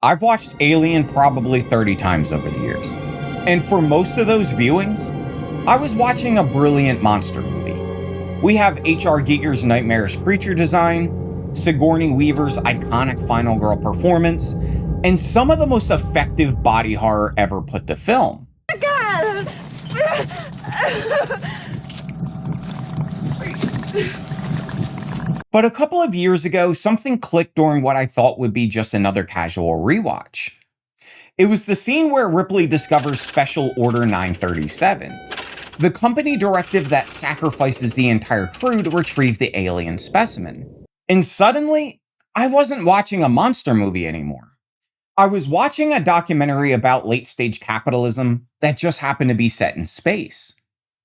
I've watched Alien probably 30 times over the years. And for most of those viewings, I was watching a brilliant monster movie. We have H.R. Giger's nightmarish creature design, Sigourney Weaver's iconic final girl performance, and some of the most effective body horror ever put to film. But a couple of years ago, something clicked during what I thought would be just another casual rewatch. It was the scene where Ripley discovers Special Order 937, the company directive that sacrifices the entire crew to retrieve the alien specimen. And suddenly, I wasn't watching a monster movie anymore. I was watching a documentary about late-stage capitalism that just happened to be set in space.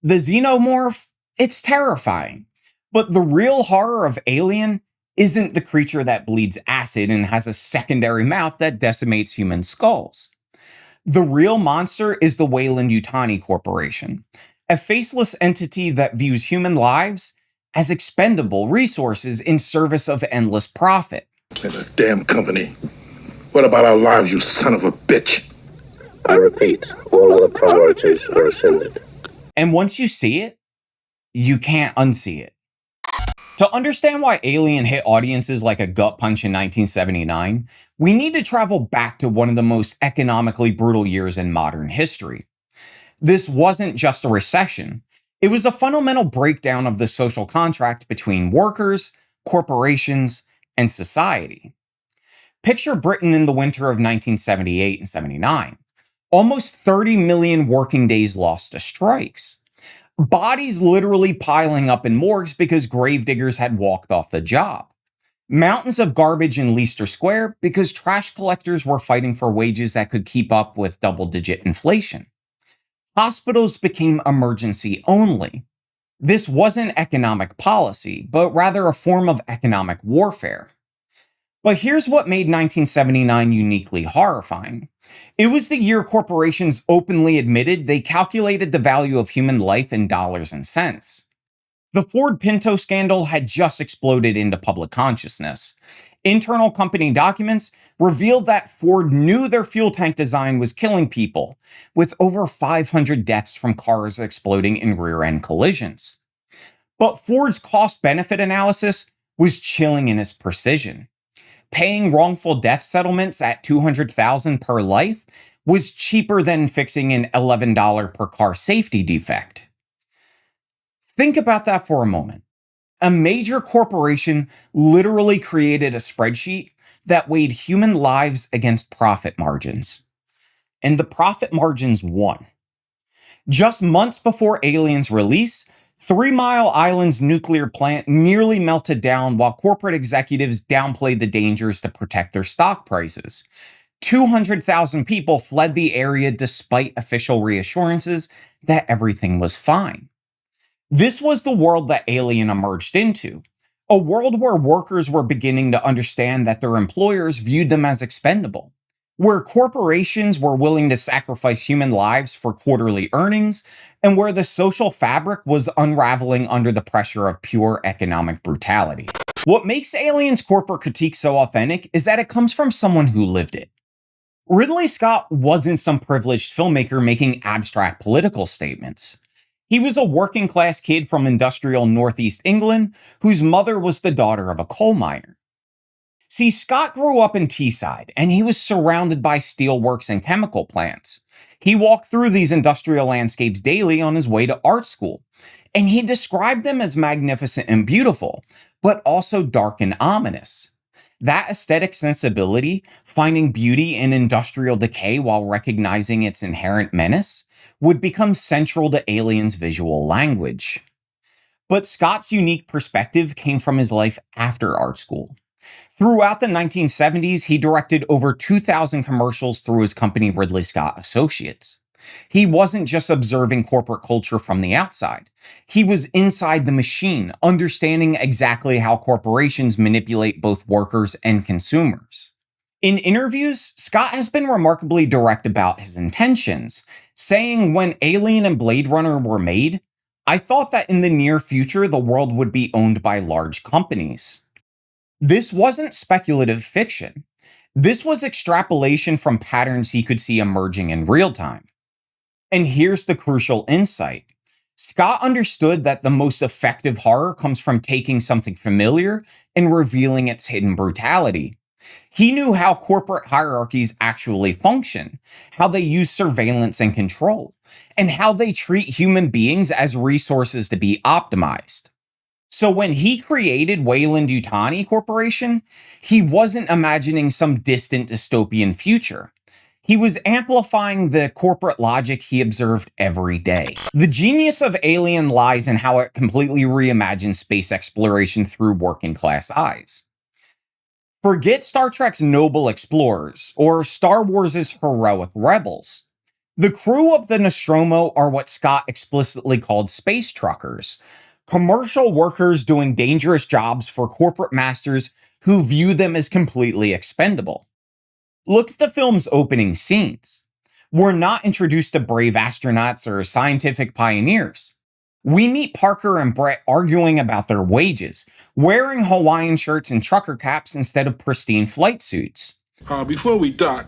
The xenomorph, it's terrifying. But the real horror of Alien isn't the creature that bleeds acid and has a secondary mouth that decimates human skulls. The real monster is the Weyland-Yutani Corporation, a faceless entity that views human lives as expendable resources in service of endless profit. It's a damn company. What about our lives, you son of a bitch? I repeat, all other priorities are rescinded. And once you see it, you can't unsee it. To understand why Alien hit audiences like a gut punch in 1979, we need to travel back to one of the most economically brutal years in modern history. This wasn't just a recession. It was a fundamental breakdown of the social contract between workers, corporations, and society. Picture Britain in the winter of 1978 and 79. Almost 30 million working days lost to strikes. Bodies literally piling up in morgues because gravediggers had walked off the job. Mountains of garbage in Leicester Square because trash collectors were fighting for wages that could keep up with double-digit inflation. Hospitals became emergency only. This wasn't economic policy, but rather a form of economic warfare. But here's what made 1979 uniquely horrifying. It was the year corporations openly admitted they calculated the value of human life in dollars and cents. The Ford Pinto scandal had just exploded into public consciousness. Internal company documents revealed that Ford knew their fuel tank design was killing people, with over 500 deaths from cars exploding in rear-end collisions. But Ford's cost-benefit analysis was chilling in its precision. Paying wrongful death settlements at $200,000 per life was cheaper than fixing an $11 per car safety defect. Think about that for a moment. A major corporation literally created a spreadsheet that weighed human lives against profit margins. And the profit margins won. Just months before Alien's release, 3 Mile Island's nuclear plant nearly melted down while corporate executives downplayed the dangers to protect their stock prices. 200,000 people fled the area despite official reassurances that everything was fine. This was the world that Alien emerged into, a world where workers were beginning to understand that their employers viewed them as expendable, where corporations were willing to sacrifice human lives for quarterly earnings, and where the social fabric was unraveling under the pressure of pure economic brutality. What makes Alien's corporate critique so authentic is that it comes from someone who lived it. Ridley Scott wasn't some privileged filmmaker making abstract political statements. He was a working-class kid from industrial Northeast England whose mother was the daughter of a coal miner. See, Scott grew up in Teesside, and he was surrounded by steelworks and chemical plants. He walked through these industrial landscapes daily on his way to art school, and he described them as magnificent and beautiful, but also dark and ominous. That aesthetic sensibility, finding beauty in industrial decay while recognizing its inherent menace, would become central to Alien's visual language. But Scott's unique perspective came from his life after art school. Throughout the 1970s, he directed over 2,000 commercials through his company Ridley Scott Associates. He wasn't just observing corporate culture from the outside. He was inside the machine, understanding exactly how corporations manipulate both workers and consumers. In interviews, Scott has been remarkably direct about his intentions, saying when Alien and Blade Runner were made, "I thought that in the near future the world would be owned by large companies." This wasn't speculative fiction. This was extrapolation from patterns he could see emerging in real time. And here's the crucial insight. Scott understood that the most effective horror comes from taking something familiar and revealing its hidden brutality. He knew how corporate hierarchies actually function, how they use surveillance and control, and how they treat human beings as resources to be optimized. So when he created Weyland-Yutani Corporation, he wasn't imagining some distant dystopian future. He was amplifying the corporate logic he observed every day. The genius of Alien lies in how it completely reimagines space exploration through working class eyes. Forget Star Trek's noble explorers or Star Wars' heroic rebels. The crew of the Nostromo are what Scott explicitly called space truckers, commercial workers doing dangerous jobs for corporate masters who view them as completely expendable. Look at the film's opening scenes. We're not introduced to brave astronauts or scientific pioneers. We meet Parker and Brett arguing about their wages, wearing Hawaiian shirts and trucker caps instead of pristine flight suits. Before we dock,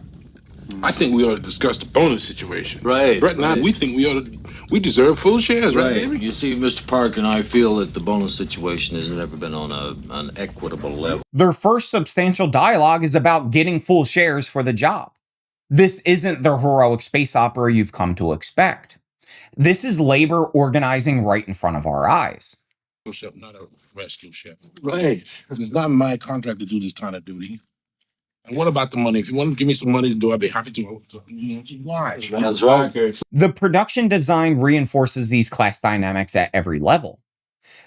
I think we ought to discuss the bonus situation. Right. Brett and I, we think we deserve full shares, right, baby? You see, Mr. Park and I feel that the bonus situation has never been on an equitable level. Their first substantial dialogue is about getting full shares for the job. This isn't the heroic space opera you've come to expect. This is labor organizing right in front of our eyes. Ship, not a rescue ship. Right. It's not my contract to do this kind of duty. And what about the money? If you want to give me some money to do, I'd be happy to. Watch. That's right. The production design reinforces these class dynamics at every level.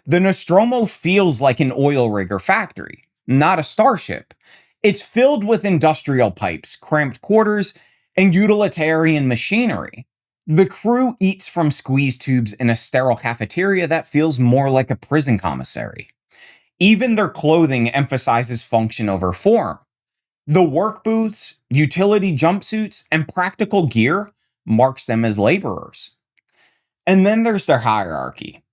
The Nostromo feels like an oil rig or factory, not a starship. It's filled with industrial pipes, cramped quarters, and utilitarian machinery. The crew eats from squeeze tubes in a sterile cafeteria that feels more like a prison commissary. Even their clothing emphasizes function over form. The work booths, utility jumpsuits, and practical gear marks them as laborers. And then there's their hierarchy.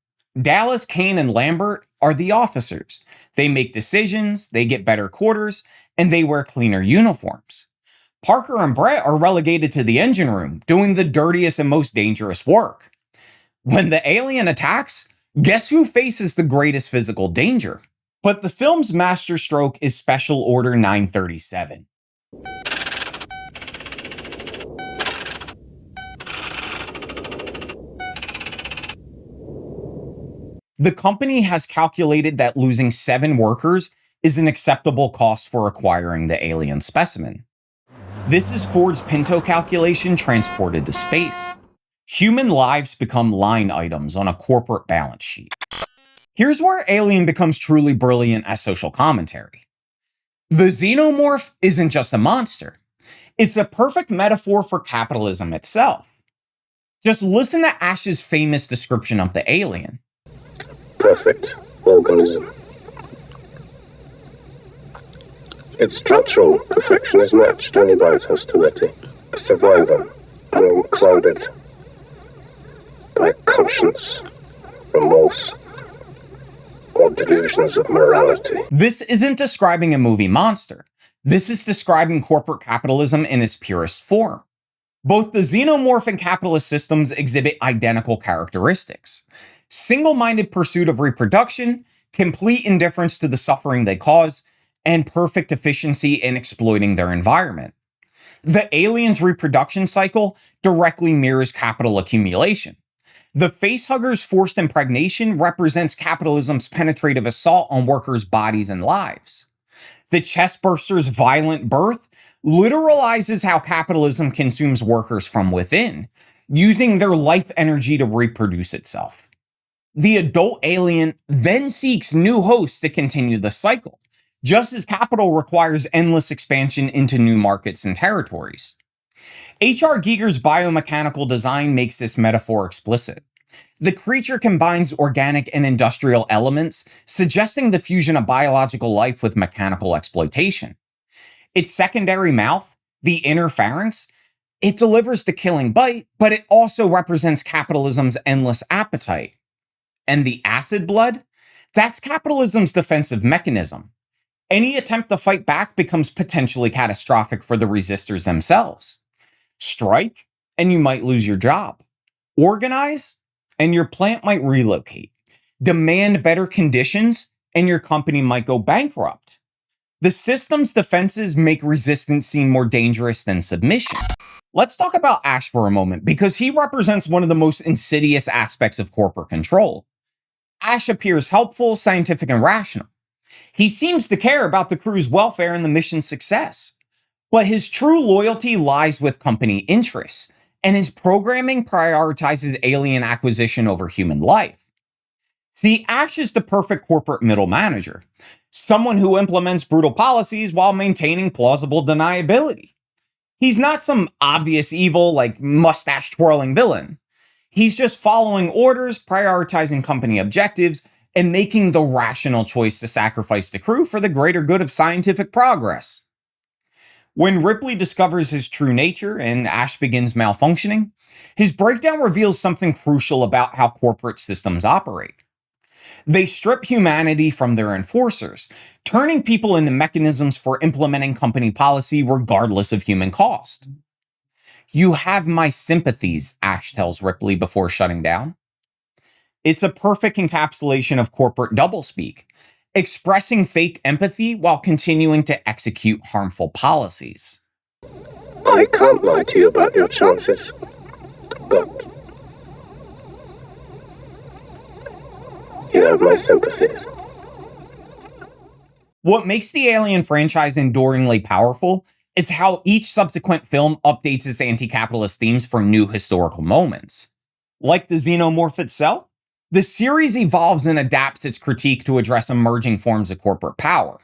Dallas, Kane, and Lambert are the officers. They make decisions, they get better quarters, and they wear cleaner uniforms. Parker and Brett are relegated to the engine room, doing the dirtiest and most dangerous work. When the alien attacks, guess who faces the greatest physical danger? But the film's masterstroke is Special Order 937. The company has calculated that losing 7 workers is an acceptable cost for acquiring the alien specimen. This is Ford's Pinto calculation transported to space. Human lives become line items on a corporate balance sheet. Here's where Alien becomes truly brilliant as social commentary. The xenomorph isn't just a monster. It's a perfect metaphor for capitalism itself. Just listen to Ash's famous description of the alien. Perfect organism. Its structural perfection is matched only by its hostility. A survivor, unclouded by conscience, remorse, or delusions of morality. This isn't describing a movie monster. This is describing corporate capitalism in its purest form. Both the xenomorph and capitalist systems exhibit identical characteristics. Single-minded pursuit of reproduction, complete indifference to the suffering they cause, and perfect efficiency in exploiting their environment. The alien's reproduction cycle directly mirrors capital accumulation. The facehugger's forced impregnation represents capitalism's penetrative assault on workers' bodies and lives. The chestburster's violent birth literalizes how capitalism consumes workers from within, using their life energy to reproduce itself. The adult alien then seeks new hosts to continue the cycle, just as capital requires endless expansion into new markets and territories. H.R. Giger's biomechanical design makes this metaphor explicit. The creature combines organic and industrial elements, suggesting the fusion of biological life with mechanical exploitation. Its secondary mouth, the inner pharynx, it delivers the killing bite, but it also represents capitalism's endless appetite. And the acid blood? That's capitalism's defensive mechanism. Any attempt to fight back becomes potentially catastrophic for the resistors themselves. Strike, and you might lose your job. Organize, and your plant might relocate. Demand better conditions, and your company might go bankrupt. The system's defenses make resistance seem more dangerous than submission. Let's talk about Ash for a moment, because he represents one of the most insidious aspects of corporate control. Ash appears helpful, scientific, and rational. He seems to care about the crew's welfare and the mission's success. But his true loyalty lies with company interests, and his programming prioritizes alien acquisition over human life. See, Ash is the perfect corporate middle manager, someone who implements brutal policies while maintaining plausible deniability. He's not some obvious evil, like mustache-twirling villain. He's just following orders, prioritizing company objectives, and making the rational choice to sacrifice the crew for the greater good of scientific progress. When Ripley discovers his true nature and Ash begins malfunctioning, his breakdown reveals something crucial about how corporate systems operate. They strip humanity from their enforcers, turning people into mechanisms for implementing company policy regardless of human cost. "You have my sympathies," Ash tells Ripley before shutting down. It's a perfect encapsulation of corporate doublespeak, expressing fake empathy while continuing to execute harmful policies. I can't lie to you about your chances, but you have my sympathies. What makes the Alien franchise enduringly powerful is how each subsequent film updates its anti-capitalist themes for new historical moments. Like the xenomorph itself, the series evolves and adapts its critique to address emerging forms of corporate power.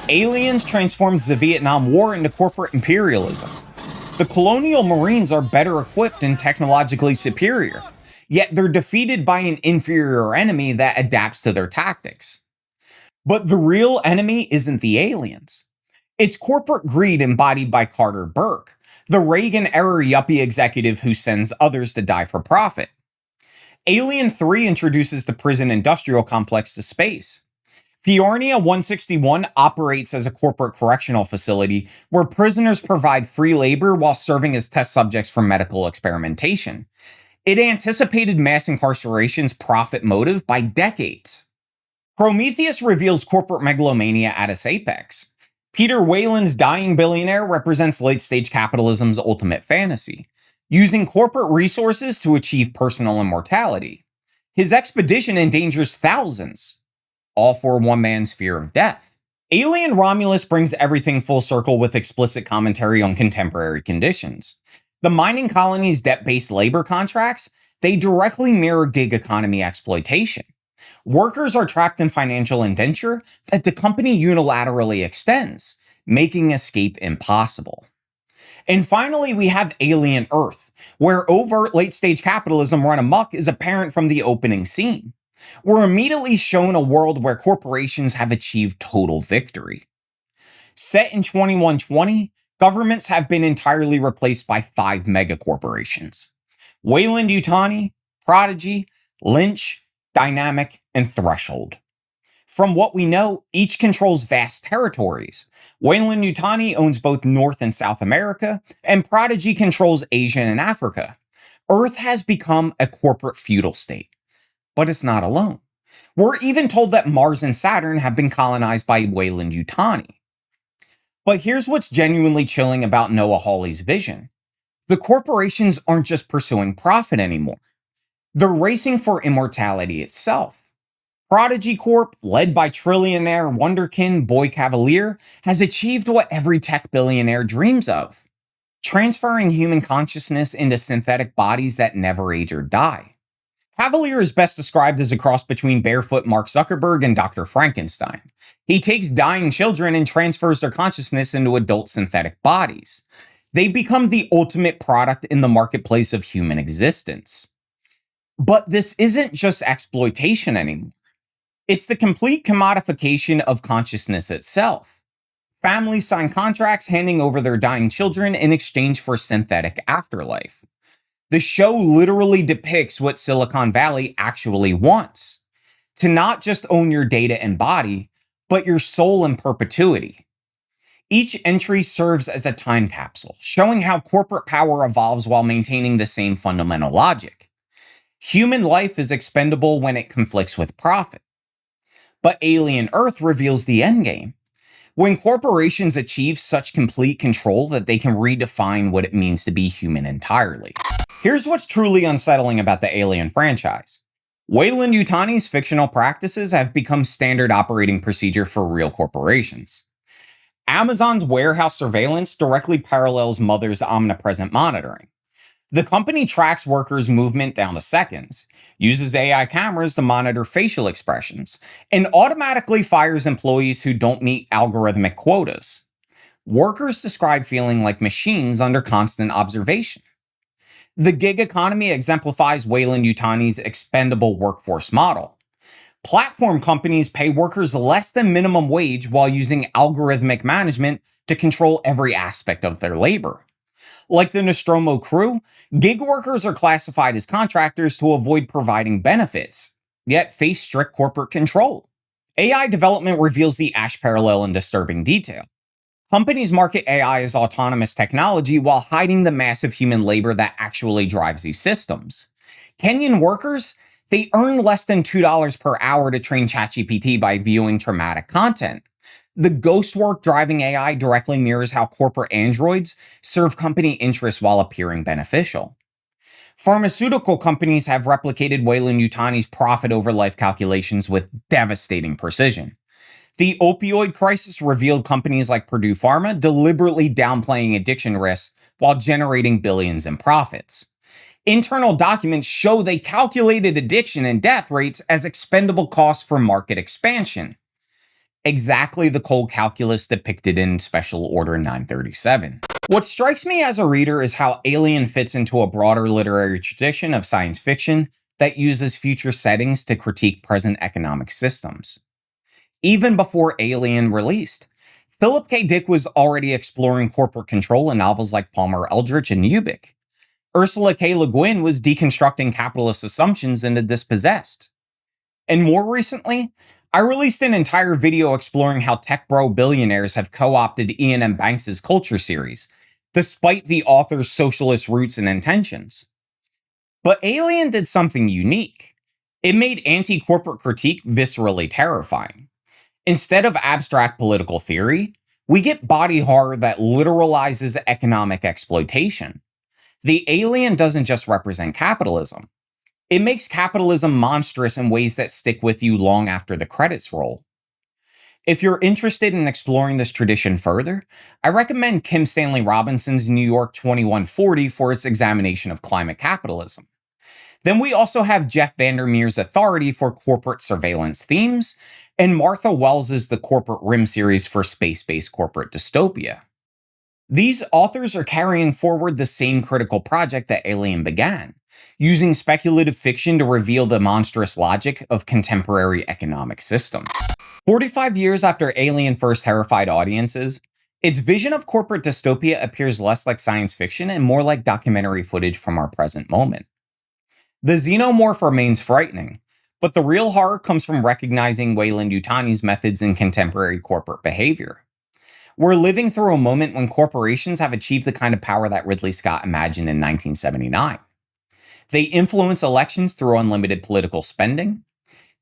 Aliens transforms the Vietnam War into corporate imperialism. The colonial Marines are better equipped and technologically superior, yet they're defeated by an inferior enemy that adapts to their tactics. But the real enemy isn't the aliens. It's corporate greed embodied by Carter Burke, the Reagan-era yuppie executive who sends others to die for profit. Alien 3 introduces the prison industrial complex to space. Fiornia 161 operates as a corporate correctional facility where prisoners provide free labor while serving as test subjects for medical experimentation. It anticipated mass incarceration's profit motive by decades. Prometheus reveals corporate megalomania at its apex. Peter Weyland's dying billionaire represents late-stage capitalism's ultimate fantasy, using corporate resources to achieve personal immortality. His expedition endangers thousands, all for one man's fear of death. Alien Romulus brings everything full circle with explicit commentary on contemporary conditions. The mining colony's debt-based labor contracts, they directly mirror gig economy exploitation. Workers are trapped in financial indenture that the company unilaterally extends, making escape impossible. And finally, we have Alien Earth, where overt late-stage capitalism run amok is apparent from the opening scene. We're immediately shown a world where corporations have achieved total victory. Set in 2120, governments have been entirely replaced by 5 megacorporations: Weyland-Yutani, Prodigy, Lynch, Dynamic, and Threshold. From what we know, each controls vast territories. Weyland-Yutani owns both North and South America, and Prodigy controls Asia and Africa. Earth has become a corporate feudal state. But it's not alone. We're even told that Mars and Saturn have been colonized by Weyland-Yutani. But here's what's genuinely chilling about Noah Hawley's vision. The corporations aren't just pursuing profit anymore. They're racing for immortality itself. Prodigy Corp, led by trillionaire wonderkin Boy Cavalier, has achieved what every tech billionaire dreams of: transferring human consciousness into synthetic bodies that never age or die. Cavalier is best described as a cross between barefoot Mark Zuckerberg and Dr. Frankenstein. He takes dying children and transfers their consciousness into adult synthetic bodies. They become the ultimate product in the marketplace of human existence. But this isn't just exploitation anymore. It's the complete commodification of consciousness itself. Families sign contracts handing over their dying children in exchange for synthetic afterlife. The show literally depicts what Silicon Valley actually wants: to not just own your data and body, but your soul in perpetuity. Each entry serves as a time capsule, showing how corporate power evolves while maintaining the same fundamental logic. Human life is expendable when it conflicts with profit. But Alien Earth reveals the endgame. When corporations achieve such complete control that they can redefine what it means to be human entirely. Here's what's truly unsettling about the Alien franchise. Weyland-Yutani's fictional practices have become standard operating procedure for real corporations. Amazon's warehouse surveillance directly parallels Mother's omnipresent monitoring. The company tracks workers' movement down to seconds, uses AI cameras to monitor facial expressions, and automatically fires employees who don't meet algorithmic quotas. Workers describe feeling like machines under constant observation. The gig economy exemplifies Weyland-Yutani's expendable workforce model. Platform companies pay workers less than minimum wage while using algorithmic management to control every aspect of their labor. Like the Nostromo crew, gig workers are classified as contractors to avoid providing benefits, yet face strict corporate control. AI development reveals the Ash parallel in disturbing detail. Companies market AI as autonomous technology while hiding the massive human labor that actually drives these systems. Kenyan workers, they earn less than $2 per hour to train ChatGPT by viewing traumatic content. The ghost work driving AI directly mirrors how corporate androids serve company interests while appearing beneficial. Pharmaceutical companies have replicated Weyland-Yutani's profit over life calculations with devastating precision. The opioid crisis revealed companies like Purdue Pharma deliberately downplaying addiction risks while generating billions in profits. Internal documents show they calculated addiction and death rates as expendable costs for market expansion. Exactly the cold calculus depicted in Special Order 937. What strikes me as a reader is how Alien fits into a broader literary tradition of science fiction that uses future settings to critique present economic systems. Even before Alien released, Philip K. Dick was already exploring corporate control in novels like Palmer Eldritch and Ubik. Ursula K. Le Guin was deconstructing capitalist assumptions in The Dispossessed. And more recently, I released an entire video exploring how tech bro billionaires have co-opted Ian M. Banks' Culture series, despite the author's socialist roots and intentions. But Alien did something unique. It made anti-corporate critique viscerally terrifying. Instead of abstract political theory, we get body horror that literalizes economic exploitation. The Alien doesn't just represent capitalism. It makes capitalism monstrous in ways that stick with you long after the credits roll. If you're interested in exploring this tradition further, I recommend Kim Stanley Robinson's New York 2140 for its examination of climate capitalism. Then we also have Jeff Vandermeer's Authority for corporate surveillance themes, and Martha Wells's The Corporate Rim series for space-based corporate dystopia. These authors are carrying forward the same critical project that Alien began, using speculative fiction to reveal the monstrous logic of contemporary economic systems. 45 years after Alien first terrified audiences, its vision of corporate dystopia appears less like science fiction and more like documentary footage from our present moment. The xenomorph remains frightening, but the real horror comes from recognizing Weyland-Yutani's methods in contemporary corporate behavior. We're living through a moment when corporations have achieved the kind of power that Ridley Scott imagined in 1979. They influence elections through unlimited political spending,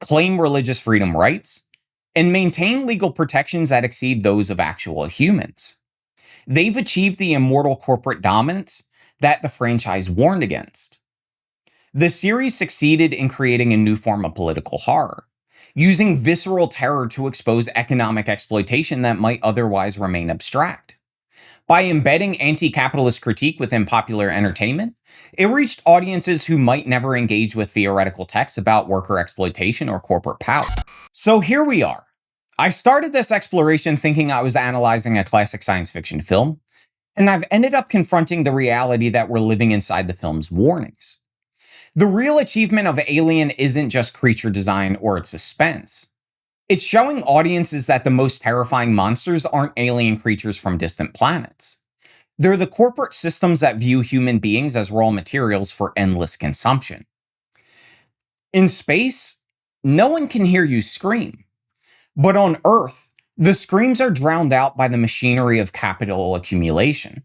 claim religious freedom rights, and maintain legal protections that exceed those of actual humans. They've achieved the immortal corporate dominance that the franchise warned against. The series succeeded in creating a new form of political horror, using visceral terror to expose economic exploitation that might otherwise remain abstract. By embedding anti-capitalist critique within popular entertainment, it reached audiences who might never engage with theoretical texts about worker exploitation or corporate power. So here we are. I started this exploration thinking I was analyzing a classic science fiction film, and I've ended up confronting the reality that we're living inside the film's warnings. The real achievement of Alien isn't just creature design or its suspense. It's showing audiences that the most terrifying monsters aren't alien creatures from distant planets. They're the corporate systems that view human beings as raw materials for endless consumption. In space, no one can hear you scream. But on Earth, the screams are drowned out by the machinery of capital accumulation.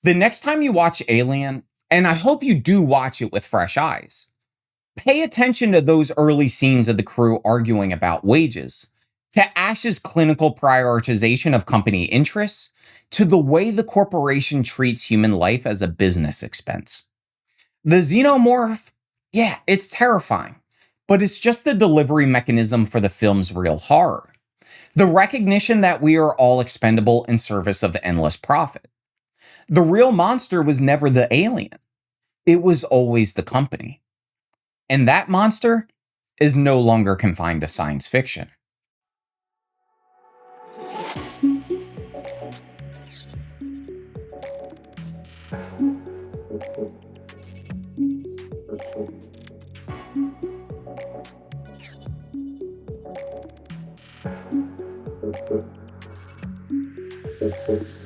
The next time you watch Alien, and I hope you do watch it with fresh eyes, pay attention to those early scenes of the crew arguing about wages, to Ash's clinical prioritization of company interests, to the way the corporation treats human life as a business expense. The xenomorph, yeah, it's terrifying, but it's just the delivery mechanism for the film's real horror. The recognition that we are all expendable in service of endless profit. The real monster was never the alien. It was always the company. And that monster is no longer confined to science fiction. Thank you.